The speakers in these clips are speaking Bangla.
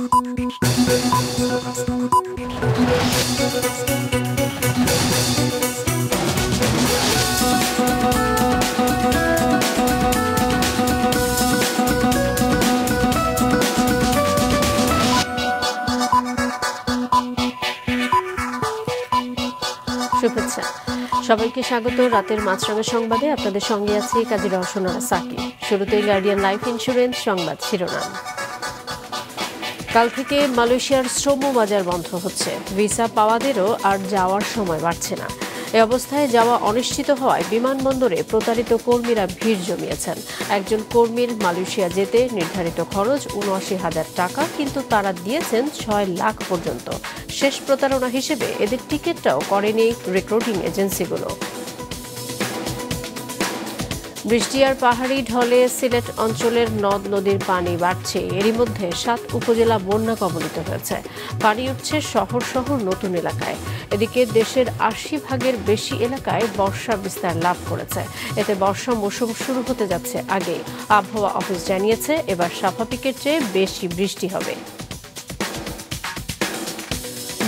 শুভেচ্ছা সবাইকে স্বাগত রাতের মাছরাঙা সংবাদে আপনাদের সঙ্গে আছি কাজী রওশনারা সাকিব। শুরুতেই গার্ডিয়ান লাইফ ইন্স্যুরেন্স সংবাদ শিরোনাম। কাল থেকে মালয়েশিয়ার শ্রম বাজার বন্ধ হচ্ছে। ভিসা পাওয়াদেরও আর যাওয়ার সময় বাড়ছে না। এ অবস্থায় যাওয়া অনিশ্চিত হওয়ায় বিমানবন্দরে প্রতারিত কর্মীরা ভিড় জমিয়েছেন। একজন কর্মীর মালয়েশিয়া যেতে নির্ধারিত খরচ ৭৯,০০০ টাকা, কিন্তু তারা দিয়েছেন ৬ লাখ পর্যন্ত। শেষ প্রতারণা হিসেবে এদের টিকিটটাও করেনি রিক্রুটিং এজেন্সিগুলো। বৃষ্টি আর পাহাড়ি ঢলে সিলেট অঞ্চলের নদ নদীর পানি বাড়ছে। এরই মধ্যে ৭ উপজেলা বন্যা কবলিত হয়েছে। পানি উঠছে শহর শহর নতুন এলাকায়। এদিকে দেশের ৮০% বেশি এলাকায় বর্ষা বিস্তার লাভ করেছে। এতে বর্ষা মৌসুম শুরু হতে যাচ্ছে আগে। আবহাওয়া অফিস জানিয়েছে এবার স্বাভাবিকের চেয়ে বেশি বৃষ্টি হবে।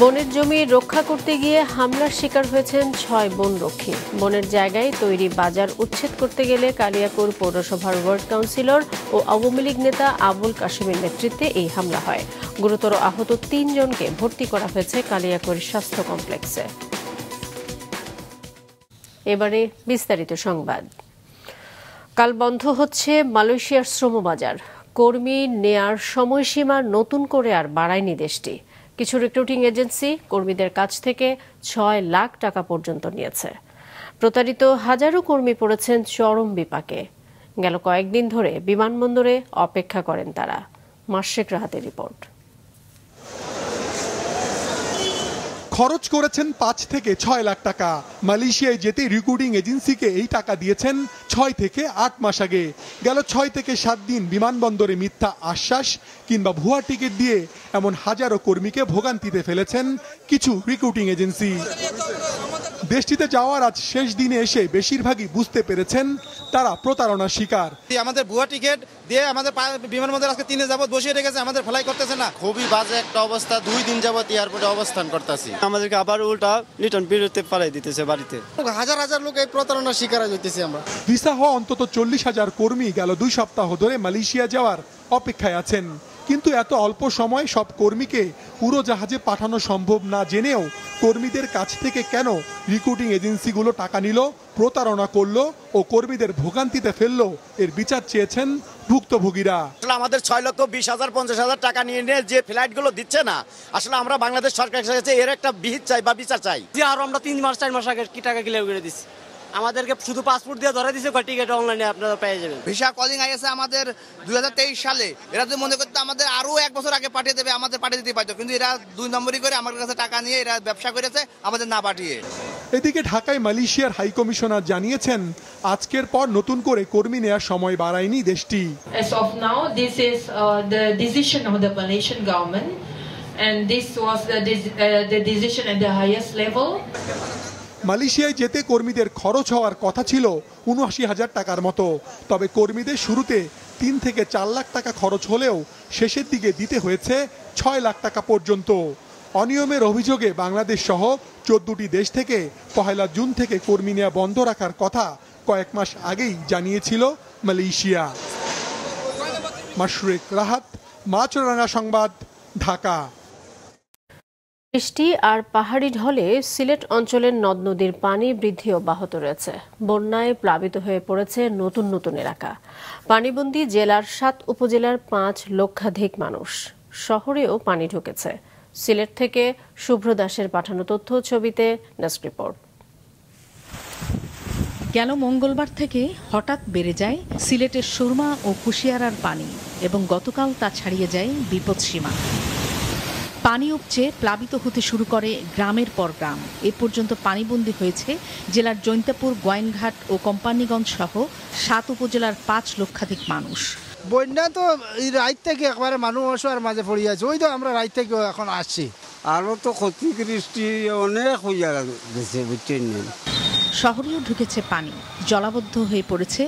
বনের জমি রক্ষা করতে গিয়ে হামলার শিকার হয়েছেন ৬ বনরক্ষী। বনের জায়গায় তৈরি বাজার উচ্ছেদ করতে গেলে কালিয়াকৈর পৌরসভার ওয়ার্ড কাউন্সিলর ও আওয়ামী লীগ নেতা আবুল কাশেমের নেতৃত্বে এই হামলা হয়। গুরুতর আহত ৩ জনকে ভর্তি করা হয়েছে কালিয়াকৈর স্বাস্থ্য কমপ্লেক্সে। এবারে বিস্তারিত সংবাদ। কাল বন্ধ হচ্ছে মালয়েশিয়ার শ্রমবাজার। কর্মী নেয়ার সময়সীমা নতুন করে আর বাড়ায়নি দেশটি। কিছু রিক্রুটিং এজেন্সি কর্মীদের কাছ থেকে ৬ লাখ টাকা পর্যন্ত নিয়েছে। প্রতারিত হাজারো কর্মী পড়েছেন চরম বিপাকে। গেল কয়েকদিন ধরে বিমানবন্দরে অপেক্ষা করেন তারা। মাশরেক রাহাতের রিপোর্ট। খরচ করেছেন ৫ থেকে ৬ লাখ টাকা। মালয়েশিয়ায় যেতে রিক্রুটিং এজেন্সিকে এই টাকা দিয়েছেন ৬ থেকে ৮ মাস আগে। গেল ৬ থেকে ৭ দিন বিমানবন্দরে মিথ্যা আশ্বাস কিংবা ভুয়া টিকিট দিয়ে এমন হাজারো কর্মীকে ভোগান্তিতে ফেলেছেন কিছু রিক্রুটিং এজেন্সি। দেশটিতে যাওয়ার আজ শেষ দিনে এসে বেশিরভাগই বুঝতে পেরেছেন তারা প্রতারণার শিকার। আমাদের ভুয়া টিকিট দিয়ে আমাদের বিমানবন্দর আজকে ৩ দিন যাবত বসিয়ে রেখেছে, আমাদের ফ্লাই করতেছে না। খুবই বাজে একটা অবস্থা। 2 দিন যাবত এয়ারপোর্টে অবস্থান করতেছি। আমাদেরকে আবার উল্টা রিটার্ন বিরতি পালাই দিতেছে বাড়িতে। হাজার হাজার লোক এই প্রতারণার শিকার হইতেছি আমরা। ভিসা হওয়া অন্তত ৪০,০০০ কর্মী গেল ২ সপ্তাহ ধরে মালয়েশিয়া যাওয়ার অপেক্ষায় আছেন। কিন্তু এত অল্প সময় সব কর্মীকে উড়োজাহাজে পাঠানো সম্ভব না জেনেও কর্মীদের কাছ থেকে কেন রিক্রুটিং এজেন্সিগুলো টাকা নিল, প্রতারণা করলো ও কর্মীদের ভোগান্তিতে ফেললো, এর বিচার চেয়েছেন ভুক্তভোগীরা। আসলে আমাদের ৬,২০,০০০ ৫০,০০০ টাকা নিয়ে যে ফ্লাইটগুলো দিচ্ছে না, আসলে আমরা বাংলাদেশ সরকারের কাছে এর একটা বিহিত চাই বা বিচার চাই। আর আমরা ৩ মাস ৪ মাস আগে কি টাকা ক্লিয়ার করে দিচ্ছি। আমাদেরকে শুধু পাসপোর্ট দিয়ে ধরে দিচ্ছে, টিকিট অনলাইনে আপনারা পেয়ে যাবেন। ভিসা কলিং আইছে আমাদের ২০২৩ সালে। এরা যদি মনে করতে আমাদের আরো 1 বছর আগে পাঠিয়ে দেবে, আমাদের পাঠিয়ে দিতে পারতো, কিন্তু এরা ২ নম্বরই করে আমার কাছে টাকা নিয়ে এরা ব্যবসা করেছে আমাদের না পাঠিয়ে। এদিকে ঢাকায় মালয়েশিয়ার হাই কমিশনার জানিয়েছেন আজকের পর নতুন করে কর্মী নেওয়ার সময় বাড়ায়নি দেশটি। As of now, this is the decision of the Malaysian government, and this was the decision at the highest level. মালয়েশিয়ায় যেতে কর্মীদের খরচ হওয়ার কথা ছিল ৭৯,০০০ টাকার মতো। তবে কর্মীদের শুরুতে ৩ থেকে ৪ লাখ টাকা খরচ হলেও শেষের দিকে দিতে হয়েছে ৬ লাখ টাকা পর্যন্ত। অনিয়মের অভিযোগে বাংলাদেশ সহ ১৪টি দেশ থেকে ১ জুন থেকে কর্মী নেওয়া বন্ধ রাখার কথা কয়েক মাস আগেই জানিয়েছিল মালয়েশিয়া। মাশরেক রাহাত, মাছরাঙা সংবাদ, ঢাকা। বৃষ্টি আর পাহাড়ি ঢলে সিলেট অঞ্চলের নদ নদীর পানি বৃদ্ধি অব্যাহত রয়েছে। বন্যায় প্লাবিত হয়ে পড়েছে নতুন নতুন এলাকা। পানিবন্দী জেলার ৭ উপজেলার ৫ লক্ষাধিক মানুষ। শহরেও পানি ঢুকেছে। সিলেট থেকে শুভ্র দাসের পাঠানো তথ্য, ছবিতে ডেস্ক রিপোর্ট। গেল মঙ্গলবার থেকে হঠাৎ বেড়ে যায় সিলেটের সুরমা ও কুশিয়ারার পানি এবং গতকাল তা ছাড়িয়ে যায় বিপদসীমা। পানি উপচে প্লাবিত হতে শুরু করে গ্রামের পর গ্রাম। এ পর্যন্ত পানিবন্দী হয়েছে জেলার জৈন্তাপুর, গোয়াইনঘাট ও কোম্পানিগঞ্জ সহ ৭ উপজেলার ৫ লক্ষাধিক মানুষ। বন্যা তো রাত থেকে একবারে মানুষ আর মাঝে পড়ে আছে। ওই তো আমরা রাত থেকে এখন আসছি। আরো তো ক্ষতিগ্রস্তি অনেক হইয়া গেছে, বুঝছেন। শহরেও ঢুকেছে পানি। জলাবদ্ধ হয়ে পড়েছে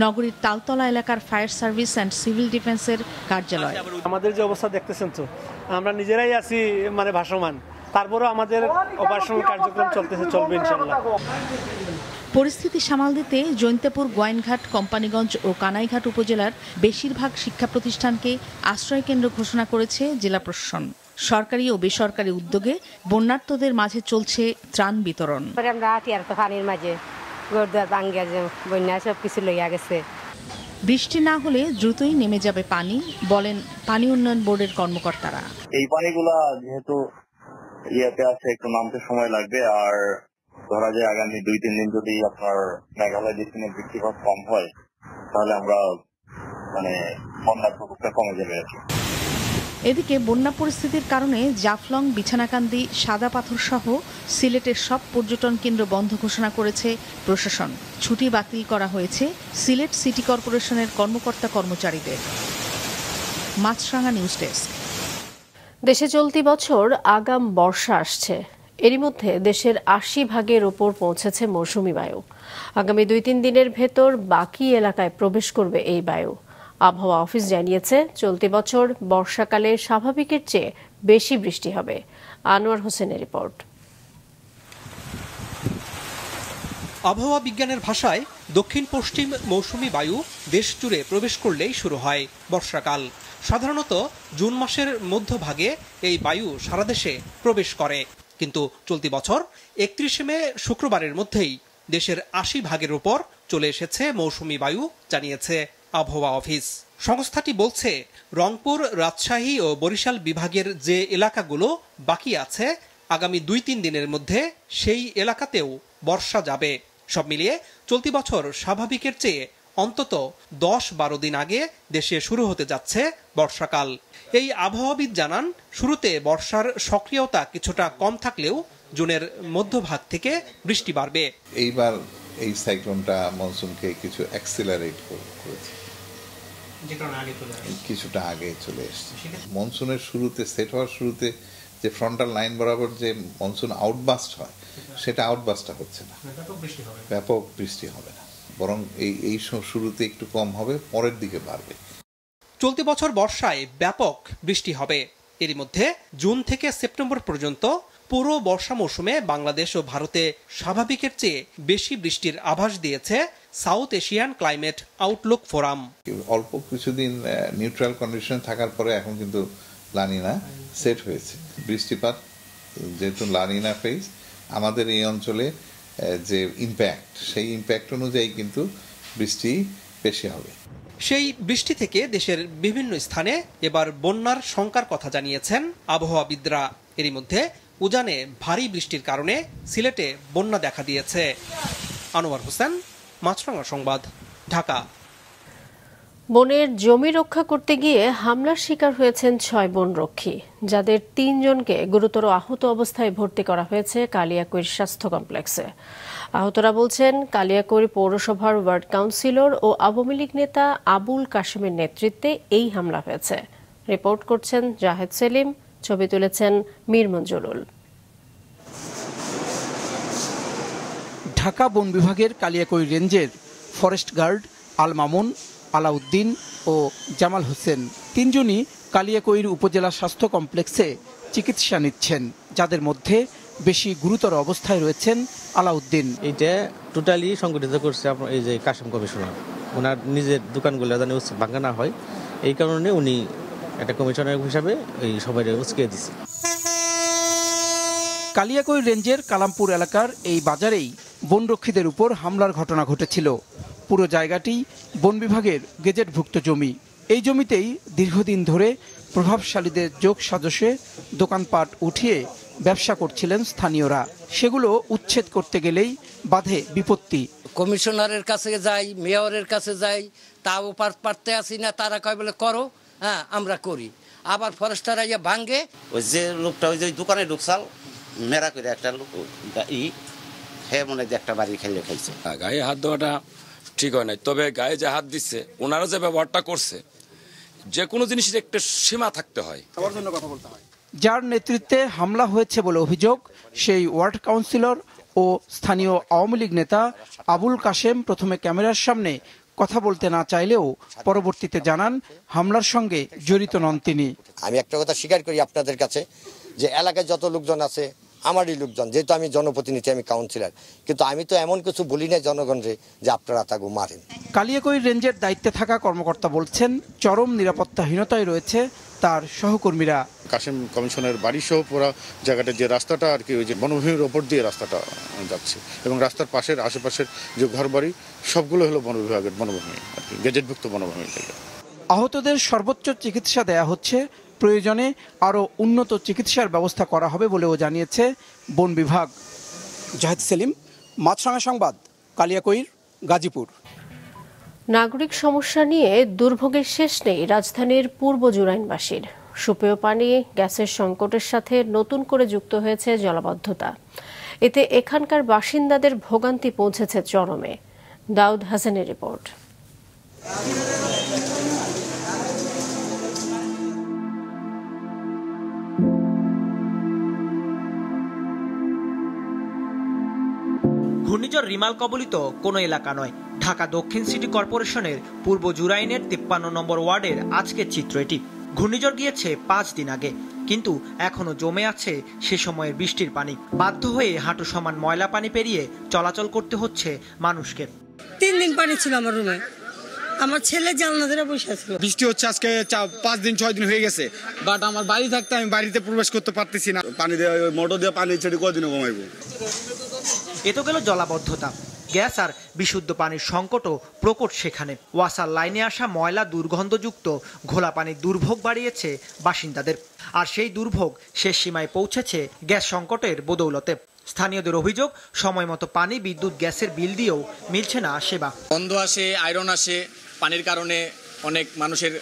নগরীর তালতলা এলাকার ফায়ার সার্ভিস অ্যান্ড সিভিল ডিফেন্সের কার্যালয়। আমাদের যে অবস্থা দেখতেছেন তো, আমরা নিজেরাই আছি ভাসমান, তারপরেও আমাদের অপারেশনাল কার্যক্রম চলবে ইনশাআল্লাহ। পরিস্থিতি সামাল দিতে জৈন্তাপুর, গোয়াইনঘাট, কোম্পানীগঞ্জ ও কানাইঘাট উপজেলার বেশিরভাগ শিক্ষা প্রতিষ্ঠানকে আশ্রয় কেন্দ্র ঘোষণা করেছে জেলা প্রশাসন। সরকারি ও বেসরকারি উদ্যোগে বন্যার্তদের মাঝে চলছে ত্রাণ বিতরণ। পানির মাঝে বন্যা সবকিছু লইয়া গেছে। বৃষ্টি না হলে দ্রুতই নেমে যাবে পানি, বলেন পানি উন্নয়ন বোর্ডের কর্মকর্তারা। এই পানিগুলা যেহেতু ইয়েতে আছে, একটু নামতে সময় লাগবে। আর ধরা যায় আগামী 2-3 দিন যদি আপনার মেঘালয় ডিস্ট্রিক্টে বৃষ্টিপাত কম হয়, তাহলে আমরা বন্যার প্রকোপটা কমে যাবে আর কি। এদিকে বন্যা পরিস্থিতির কারণে জাফলং, বিছানাকান্দি, সাদা পাথর সহ সিলেটের সব পর্যটন কেন্দ্র বন্ধ ঘোষণা করেছে প্রশাসন। ছুটি বাতিল করা হয়েছে সিলেট সিটি কর্পোরেশনের কর্মকর্তা কর্মচারীদের। মাছরাঙা নিউজ ডেস্ক। দেশে চলতি বছর আগাম বর্ষা আসছে। এরই মধ্যে দেশের 80% ওপর পৌঁছেছে মৌসুমি বায়ু। আগামী 2-3 দিনের ভেতর বাকি এলাকায় প্রবেশ করবে এই বায়ু। আবহাওয়া অফিস জানিয়েছে, চলতি বছর বর্ষাকালে স্বাভাবিকের চেয়ে বেশি বৃষ্টি হবে। আনোয়ার হোসেনের রিপোর্ট। আবহাওয়া বিজ্ঞানের ভাষায় দক্ষিণ পশ্চিম মৌসুমি বায়ু দেশ জুড়ে প্রবেশ করলেই শুরু হয় বর্ষাকাল। সাধারণত জুন মাসের মধ্যভাগে এই বায়ু সারা দেশে প্রবেশ করে, কিন্তু চলতি বছর 31 মে শুক্রবারের মধ্যেই দেশের 80% ওপর চলে এসেছে মৌসুমি বায়ু, জানিয়েছে আবহাওয়া অফিস। সংস্থাটি বলছে, রংপুর, রাজশাহী ও বরিশাল বিভাগের যে এলাকাগুলো বাকি আছে, আগামী 2-3 দিনের মধ্যে সেই এলাকাতেও বর্ষা যাবে। সব মিলিয়ে চলতি বছর স্বাভাবিকের চেয়ে অন্তত 10-12 দিন আগে দেশে শুরু হতে যাচ্ছে বর্ষাকাল। এই আবহাওয়াবিদ জানান, শুরুতে বর্ষার সক্রিয়তা কিছুটা কম থাকলেও জুনের মধ্যভাগ থেকে বৃষ্টি বাড়বে। এইবার এই সাইক্লোনটা মনসুনকে কিছু অ্যাক্সিলারেট করেছে, কিছুটা আগে চলে এসেছে। মনসুনের শুরুতে, সেট হওয়ার শুরুতে যে ফ্রন্টাল লাইন বরাবর যে মনসুন আউটবাস্ট হয়, সেটা আউটবাস্টটা হচ্ছে না, ব্যাপক বৃষ্টি হবে না, বরং এই শুরুতে একটু কম হবে, পরের দিকে বাড়বে। চলতি বছর বর্ষায় ব্যাপক বৃষ্টি হবে। এরই মধ্যে জুন থেকে সেপ্টেম্বর পর্যন্ত পুরো বর্ষা মৌসুমে বাংলাদেশ ও ভারতে স্বাভাবিকের চেয়ে বেশি বৃষ্টির আভাস দিয়েছে south Asian climate Outlook forum. অল্প কিছুদিন নিউট্রাল কন্ডিশন থাকার পরে এখন কিন্তু লানিনা সেট হয়েছে। বৃষ্টিপাত যেহেতু লানিনা ফেজ, আমাদের এই অঞ্চলে যে ইম্প্যাক্ট, সেই ইম্প্যাক্ট অনুযায়ী কিন্তু বৃষ্টি বেশি হবে। সেই বৃষ্টি থেকে দেশের বিভিন্ন স্থানে এবার বন্যার শঙ্কার কথা জানিয়েছেন আবহাওয়াবিদরা। এরই মধ্যে উজানে ভারী বৃষ্টির কারণে সিলেটে বন্যা দেখা দিয়েছে। আনোয়ার হোসেন, মাছরাঙা সংবাদ, ঢাকা। বনের জমি রক্ষা করতে গিয়ে হামলার শিকার হয়েছেন 6 বনরক্ষী, যাদের 3 জনকে গুরুতর আহত অবস্থায় ভর্তি করা হয়েছে কালিয়াকৈর স্বাস্থ্য কমপ্লেক্সে। আহতরা বলছেন, কালিয়াকৈর পৌরসভার ওয়ার্ড কাউন্সিলর ও আওয়ামী লীগ নেতা আবুল কাশেমের নেতৃত্বে এই হামলা হয়েছে। রিপোর্ট করছেন জাহেদ সেলিম, ছবি তুলেছেন মীর মঞ্জুরুল। ঢাকা বন বিভাগের কালিয়াকৈর রেঞ্জের ফরেস্ট গার্ড আল মামুন, আলাউদ্দিন ও জামাল হোসেন 3 জনই কালিয়াকৈর উপজেলা স্বাস্থ্য কমপ্লেক্সে চিকিৎসা নিচ্ছেন, যাদের মধ্যে বেশি গুরুতর অবস্থায় রয়েছেন আলাউদ্দিন। এইটা টোটালি সংগঠিত করছে এই যে কাশেম কমিশনার, ওনার নিজের দোকানগুলো যেন ভাঙা না হয়, এই কারণে উনি একটা কমিশনার হিসাবে এই সবাই উস্কে দিচ্ছে। কালিয়াকৈর রেঞ্জের কালামপুর এলাকার এই বাজারেই বনরক্ষীদের উপর হামলার ঘটনা ঘটেছিল। পুরো জায়গাটি বন বিভাগের গেজেটভুক্ত জমি। এই জমিতেই দীর্ঘদিন ধরে প্রভাবশালীদের যোগ সাজসে দোকানপাট উঠিয়ে ব্যবসা করছিলেন স্থানীয়রা। সেগুলো উচ্ছেদ করতে গেলেই বাধে বিপত্তি। কমিশনারের কাছে যাই, মেয়রের কাছে যাই, তাও পারতে আসি না। তারা কয় বলে করো, হ্যাঁ আমরা করি। আবার ফরেস্টার আইয়া ভাঙ্গে। ওই যে লোকটা ওই যে দোকানে ঢুকছাল মেরা করে একটা লোক মনে হয় একটা বাড়ি খেলে খাইছে। গায়ে হাত দেওয়াটা ঠিক হয় নাই, তবে গায়ে যে হাত দিচ্ছে ওনারা যে ব্যবহারটা করছে, যে কোনো জিনিসের একটা সীমা থাকতে হয়। যার নেতৃত্বে হামলা হয়েছে বলে অভিযোগ সেই ওয়ার্ড কাউন্সিলর ও স্থানীয় আওয়ামী লীগ নেতা আবুল কাশেম প্রথমে ক্যামেরার সামনে কথা বলতে না চাইলেও পরবর্তীতে জানান হামলার সঙ্গে জড়িত নন তিনি। আমি একটা কথা স্বীকার করি আপনাদের কাছে যে এলাকায় যত লোকজন আছে আমারই লোকজন, যেহেতু আমি জনপ্রতিনিধি, আমি কাউন্সিলর, কিন্তু আমি তো এমন কিছু বলি না জনগণরে যে আপনারা তাকে মারেন। কালিয়াকৈর রেঞ্জের দায়িত্বে থাকা কর্মকর্তা বলছেন চরম নিরাপত্তাহীনতায় রয়েছে তার সহকর্মীরা। কাশেম কমিশনের বাড়ি সহ পুরো জায়গাটা যে রাস্তাটা আর কি ওই যে বনভূমির ওপর দিয়ে রাস্তাটা যাচ্ছে এবং রাস্তার পাশের আশেপাশের যে ঘরবাড়ি সবগুলো হলো বন বিভাগের বনভূমি আর কি, গেজেটভুক্ত বনভূমি থেকে। আহতদের সর্বোচ্চ চিকিৎসা দেয়া হচ্ছে, প্রয়োজনে আরও উন্নত চিকিৎসার ব্যবস্থা করা হবে বলেও জানিয়েছে বন বিভাগ। জাহিদ সেলিম, মাছরাঙা সংবাদ, কালিয়াকৈর, গাজীপুর। নাগরিক সমস্যা নিয়ে দুর্ভোগের শেষ নেই রাজধানীর পূর্ব জুরাইনবাসীর। সুপেয় পানি, গ্যাসের সংকটের সাথে নতুন করে যুক্ত হয়েছে জলাবদ্ধতা। এতে এখানকার বাসিন্দাদের ভোগান্তি পৌঁছেছে চরমে। দাউদ হাসানের রিপোর্ট। ঘূর্ণিঝড় রিমাল কবলিত কোনো এলাকা নয়, ঢাকা দক্ষিণ সিটি কর্পোরেশনের পূর্ব জুরাইনের 53 নম্বর ওয়ার্ডের আজকের চিত্র এটি। ঘূর্ণিঝড় গিয়েছে 5 দিন আগে, কিন্তু এখনো জমে আছে সে সময়ের বৃষ্টির পানি। বাধ্য হয়ে হাঁটু সমান ময়লা পানি পেরিয়ে চলাচল করতে হচ্ছে মানুষকে। 3 দিন পানি ছিল আমার রুমে, আমার ছেলে জানলা ধরে বসে আছে। বৃষ্টি হচ্ছে আজকে 5 দিন 6 দিন হয়ে গেছে, বাট আমার বাড়ি থাকতে আমি বাড়িতে প্রবেশ করতে পারতেছি না। পানি দিয়ে মোটর দিয়ে পানি ছেড়ে কদিনও কমাইবো। এ তো গেল জলাবদ্ধতা, গ্যাস আর বিশুদ্ধ পানির সংকটও প্রকট সেখানে। ওয়াসার লাইনে আসা ময়লা দুর্গন্ধযুক্ত ঘোলা পানির দুর্ভোগ বাড়িয়েছে বাসিন্দাদের, আর সেই দুর্ভোগ শেষ সীমায় পৌঁছেছে গ্যাস সংকটের বদৌলতে। স্থানীয়দের অভিযোগ, সময় মতো পানি, বিদ্যুৎ, গ্যাসের বিল দিয়েও মিলছে না সেবা। গন্ধ আসে, আয়রন আসে, পানির কারণে অনেক মানুষের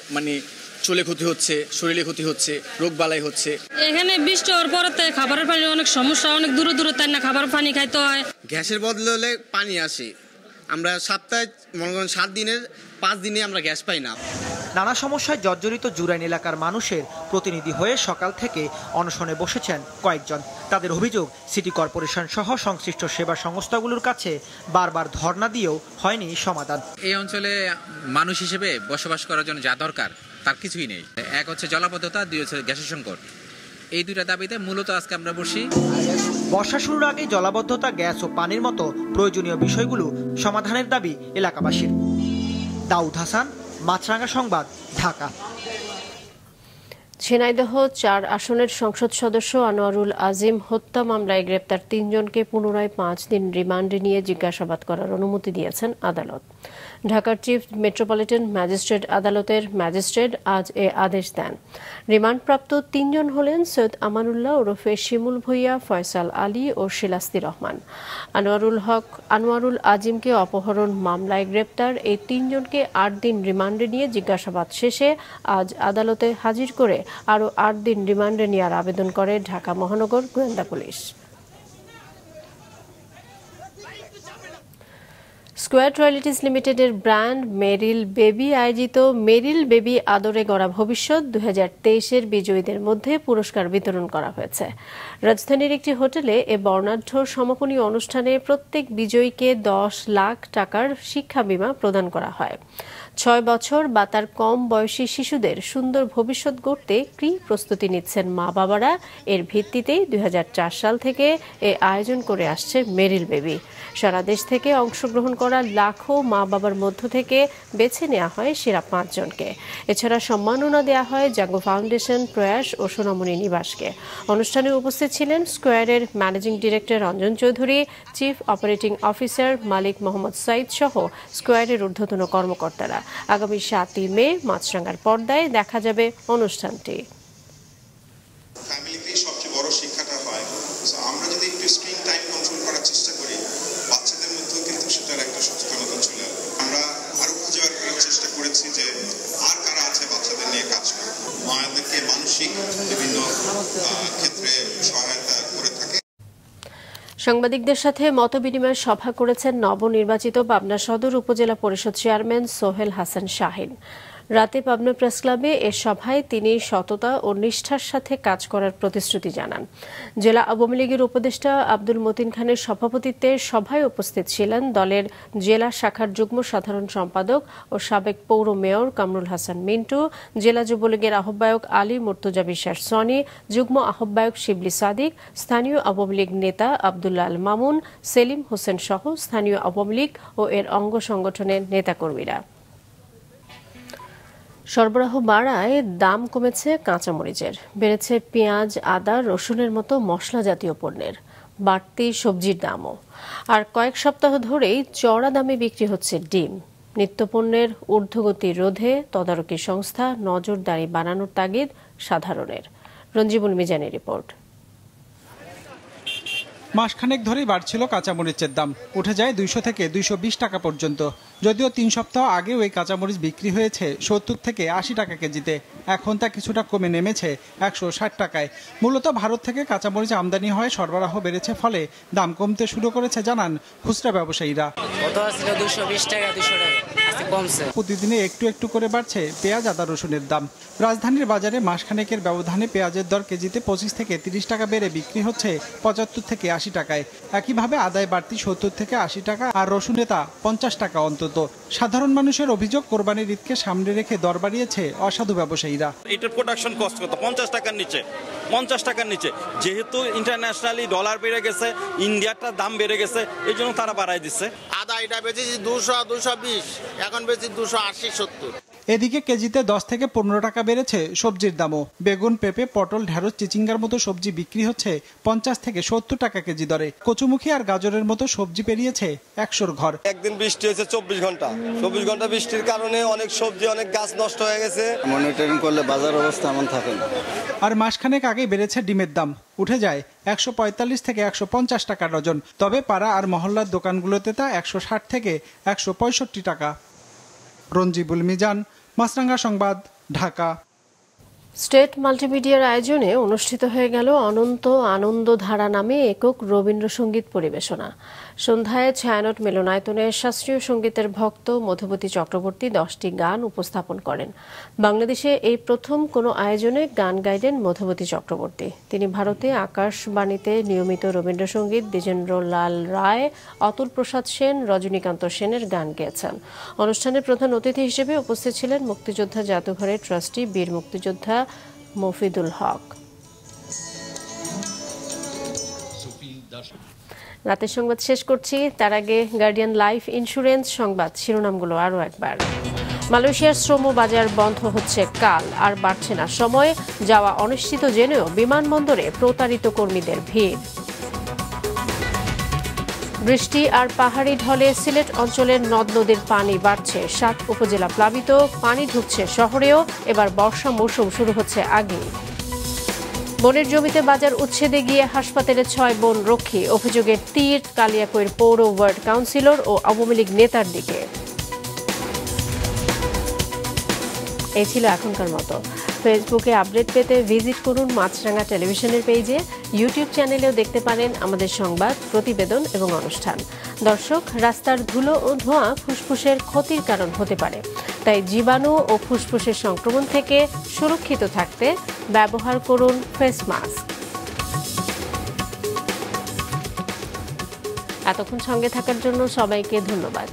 চুলে ক্ষতি হচ্ছে, শরীরে ক্ষতি হচ্ছে, রোগ বালাই হচ্ছে। এখানে বৃষ্টি হওয়ার পরে খাবারের পানির অনেক সমস্যা, অনেক দূরে দূরে তাই না খাবার পানি খাইতে হয়। গ্যাসের বদলে পানি আসে, আমরা সপ্তাহে মনে করেন 7 দিনের 5 দিনে আমরা গ্যাস পাই না। নানা সমস্যায় জর্জরিত জুরাইন এলাকার মানুষের প্রতিনিধি হয়ে সকাল থেকে অনশনে বসেছেন কয়েকজন। তাদের অভিযোগ, সিটি কর্পোরেশন সহ সংশ্লিষ্ট সেবা সংস্থাগুলোর কাছে বারবার ধর্ণা দিয়েও হয়নি সমাধান। এই অঞ্চলে মানুষ হিসেবে বসবাস করার জন্য যা দরকার তার কিছুই নেই। এক হচ্ছে জলাবদ্ধতা, 2 হচ্ছে গ্যাসের সংকট। এই দুইটা দাবিতে মূলত আজকে আমরা বসি। বর্ষা শুরুর আগে জলাবদ্ধতা, গ্যাস ও পানির মতো প্রয়োজনীয় বিষয়গুলো সমাধানের দাবি এলাকাবাসীর। দাউদ হাসান, মাছরাঙা সংবাদ, ঢাকা। ঝিনাইদহ 4 আসনের সংসদ সদস্য আনোয়ারুল আজিম হত্যা মামলায় গ্রেপ্তার 3 জনকে পুনরায় 5 দিন রিমান্ডে নিয়ে জিজ্ঞাসাবাদ করার অনুমতি দিয়েছেন আদালত। ঢাকার চিফ মেট্রোপলিটন ম্যাজিস্ট্রেট আদালতের ম্যাজিস্ট্রেট আজ এ আদেশ দেন। রিমান্ডপ্রাপ্ত 3 জন হলেন সৈয়দ আমানুল্লাহ ওরফে শিমুল ভুইয়া, ফয়সাল আলী ও শিলাস্তি রহমান। আনোয়ারুল আজিমকে অপহরণ মামলায় গ্রেপ্তার এই 3 জনকে 8 দিন রিমান্ডে নিয়ে জিজ্ঞাসাবাদ শেষে আজ আদালতে হাজির করে আরও 8 দিন রিমান্ডে নেওয়ার আবেদন করে ঢাকা মহানগর গোয়েন্দা পুলিশ। স্কয়ার টয়লেটিস লিমিটেডের ব্র্যান্ড মেরিল বেবি আয়োজিত মেরিল বেবি আদরে গড়া ভবিষ্যৎ 2023-এর বিজয়ীদের মধ্যে পুরস্কার বিতরণ করা হয়েছে। রাজধানীর একটি হোটেলে এ বর্ণাঢ্য সমাপনী অনুষ্ঠানে প্রত্যেক বিজয়ীকে 10 লাখ টাকার শিক্ষা বীমা প্রদান করা হয়। 6 বছর বা তার কম বয়সী শিশুদের সুন্দর ভবিষ্যৎ গড়তে কি প্রস্তুতি নিচ্ছেন মা বাবারা, এর ভিত্তিতেই 2004 সাল থেকে এ আয়োজন করে আসছে মেরিল বেবি। সারা দেশ থেকে অংশগ্রহণ করা লাখো মা বাবার মধ্য থেকে বেছে নেওয়া হয় সেরা 5 জনকে। এছাড়া সম্মাননা দেওয়া হয় জাগো ফাউন্ডেশন, প্রয়াস ও সোনামণি নিবাসকে। অনুষ্ঠানে উপস্থিত ছিলেন স্কয়ারের managing director Ranjan Chowdhury, chief operating officer Malik Mohammad Sayeed সহ স্কয়ারের ঊর্ধ্বতন কর্মকর্তারা। আগামী 7 মে মাছরাঙার পর্দায় দেখা যাবে অনুষ্ঠানটি। ফ্যামিলিতেই সবচেয়ে বড় শিক্ষাটা হয়। আমরা যদি একটু স্ক্রিন টাইম কন্ট্রোল করার চেষ্টা করি, বাচ্চাদের মধ্যেও কিন্তু সেটার একটা সচেতনতা চলে আসবে। আমরা আরো খোঁজার চেষ্টা করেছি যে আর কারা আছে বাচ্চাদের নিয়ে কাজ করে, মায়েদেরকে মানসিক বিভিন্ন ক্ষেত্রে সহায়তা করে থাকে। সাংবাদিকদের সাথে মতবিনিময় সভা করেছেন নবনির্বাচিত পাবনা সদর উপজেলা পরিষদ চেয়ারম্যান সোহেল হাসান শাহিন। রাতে পাবনা প্রেস ক্লাবে এ সভায় তিনি সততা ও নিষ্ঠার সাথে কাজ করার প্রতিশ্রুতি জানান। জেলা আওয়ামী লীগের উপদেষ্টা আব্দুল মতিন খানের সভাপতিত্বে সভায় উপস্থিত ছিলেন দলের জেলা শাখার যুগ্ম সাধারণ সম্পাদক ও সাবেক পৌর মেয়র কামরুল হাসান মিন্টু, জেলা যুবলীগের আহ্বায়ক আলী মুর্তজা বিশ্বাস সনি, যুগ্ম আহ্বায়ক শিবলি সাদিক, স্থানীয় আওয়ামী লীগ নেতা আব্দুল্লাহ আল মামুন, সেলিম হোসেন সহ স্থানীয় আওয়ামী লীগ ও এর অঙ্গ সংগঠনের নেতাকর্মীরা। সরবরাহ বাড়ায় দাম কমেছে কাঁচামরিচের, বেড়েছে পেঁয়াজ, আদা, রসুনের মতো মশলা জাতীয় পণ্যের, বাড়তি সবজির দামও। আর কয়েক সপ্তাহ ধরেই চড়া দামে বিক্রি হচ্ছে ডিম। নিত্যপণ্যের ঊর্ধ্বগতি রোধে তদারকি সংস্থা নজরদারি বাড়ানোর তাগিদ সাধারণের। রঞ্জিবুল মিজানের রিপোর্ট। মাসখানেক ধরেই বাড়ছিল কাঁচামরিচের দাম, উঠে যায় 200 থেকে 220 টাকা পর্যন্ত। যদিও 3 সপ্তাহ আগেও এই কাঁচামরিচ বিক্রি হয়েছে 70 থেকে 80 টাকা কেজিতে, এখন তা কিছুটা কমে নেমেছে 160 টাকায়। মূলত ভারত থেকে কাঁচামরিচ আমদানি হয়, সরবরাহ বেড়েছে, ফলে দাম কমতে শুরু করেছে জানান খুচরা ব্যবসায়ীরা। প্রতিদিনে একটু একটু করে বাড়ছে পেঁয়াজ, আদা, রসুনের দাম। রাজধানীর বাজারে মাসখানেকের ব্যবধানে পেঁয়াজের দর কেজিতে 25 থেকে 30 টাকা বেড়ে বিক্রি হচ্ছে 75 থেকে 80 টাকায়। একইভাবে আদায় বাড়তি 70 থেকে 80 টাকা আর রসুনে তা 50 টাকা অন্তত। সাধারণ মানুষের অভিযোগ, কোরবানির ঈদকে সামনে রেখে দর বাড়িয়েছে অসাধু ব্যবসায়ীরা। এটার প্রোডাকশন কস্ট কত? 50 টাকার নিচে। যেহেতু ইন্টারন্যাশনালি ডলার বেড়ে গেছে, ইন্ডিয়াটার দাম বেড়ে গেছে, এই জন্য তারা বাড়াই দিচ্ছে। আদা এটা বেচেছি 200-220, এখন বেচি 280-70। এদিকে কেজিতে 10 থেকে 15 টাকা বেড়েছে সবজির দামও। বেগুন, পেঁপে, পটল, ঢেঁড়স, চিচিঙ্গার মতো সবজি বিক্রি হচ্ছে 50 থেকে 70 টাকা কেজি দরে। কচুমুখী আর গাজরের মতো সবজি পেরিয়েছে 100-র ঘর। একদিন বৃষ্টি হয়েছে 24 ঘন্টা বৃষ্টির কারণে অনেক সবজি, অনেক গাছ নষ্ট হয়ে গেছে। মনিটরিং করলে বাজার অবস্থা এমন থাকে না। আর মাসখানেক আগেই বেড়েছে ডিমের দাম, উঠে যায় 145 থেকে 150 টাকা ডজন। তবে পাড়া আর মহল্লার দোকানগুলোতে তা 160 থেকে 165 টাকা। রঞ্জিবুল মিজান, মাছরাঙ্গা সংবাদ, ঢাকা। স্টেট মাল্টিমিডিয়ার আয়োজনে অনুষ্ঠিত হয়ে গেল অনন্ত আনন্দধারা নামে একক রবীন্দ্রসঙ্গীত পরিবেশনা। সন্ধ্যায় ছায়ানট মিলনায়তনে শাস্ত্রীয় সঙ্গীতের ভক্ত মধুবতী চক্রবর্তী 10টি গান উপস্থাপন করেন। বাংলাদেশে এই প্রথম কোনো আয়োজনে গান গাইলেন মধুবতী চক্রবর্তী। তিনি ভারতে আকাশবাণীতে নিয়মিত রবীন্দ্রসঙ্গীত দ্বিজেন্দ্র লাল রায়, অতুল প্রসাদ সেন, রজনীকান্ত সেনের গান গেয়েছেন। অনুষ্ঠানের প্রধান অতিথি হিসেবে উপস্থিত ছিলেন মুক্তিযোদ্ধা জাদুঘরের ট্রাস্টি বীর মুক্তিযোদ্ধা মফিদুল হক। রাতের সংবাদ শেষ করছি, তার আগে গার্ডিয়ান লাইফ ইন্স্যুরেন্স সংবাদ শিরোনামগুলো আরও একবার। মালয়েশিয়ার শ্রম বাজার বন্ধ হচ্ছে কাল, আর বাড়ছে না সময়। যাওয়া অনিশ্চিত জেনেও বিমানবন্দরে প্রতারিত কর্মীদের ভিড়। বৃষ্টি আর পাহাড়ি ঢলে সিলেট অঞ্চলের নদ নদীর পানি বাড়ছে, 7 উপজেলা প্লাবিত, পানি ঢুকছে শহরেও। এবার বর্ষা মৌসুম শুরু হচ্ছে আগেই। বনের জমিতে বাজার উচ্ছেদে গিয়ে হাসপাতালে 6 বন রক্ষী, অভিযোগের তীর কালিয়াকৈর পৌর ওয়ার্ড কাউন্সিলর ও আওয়ামী লীগ নেতার দিকে। এই ছিল এখনকার মতো। ফেসবুকে আপডেট পেতে ভিজিট করুন মাছরাঙা টেলিভিশনের পেজে। ইউটিউব চ্যানেলেও দেখতে পারেন আমাদের সংবাদ, প্রতিবেদন এবং অনুষ্ঠান। দর্শক, রাস্তার ধুলো ও ধোঁয়া ফুসফুসের ক্ষতির কারণ হতে পারে, তাই জীবাণু ও ফুসফুসের সংক্রমণ থেকে সুরক্ষিত থাকতে ব্যবহার করুন ফেস মাস্ক। এতক্ষণ সঙ্গে থাকার জন্য সবাইকে ধন্যবাদ।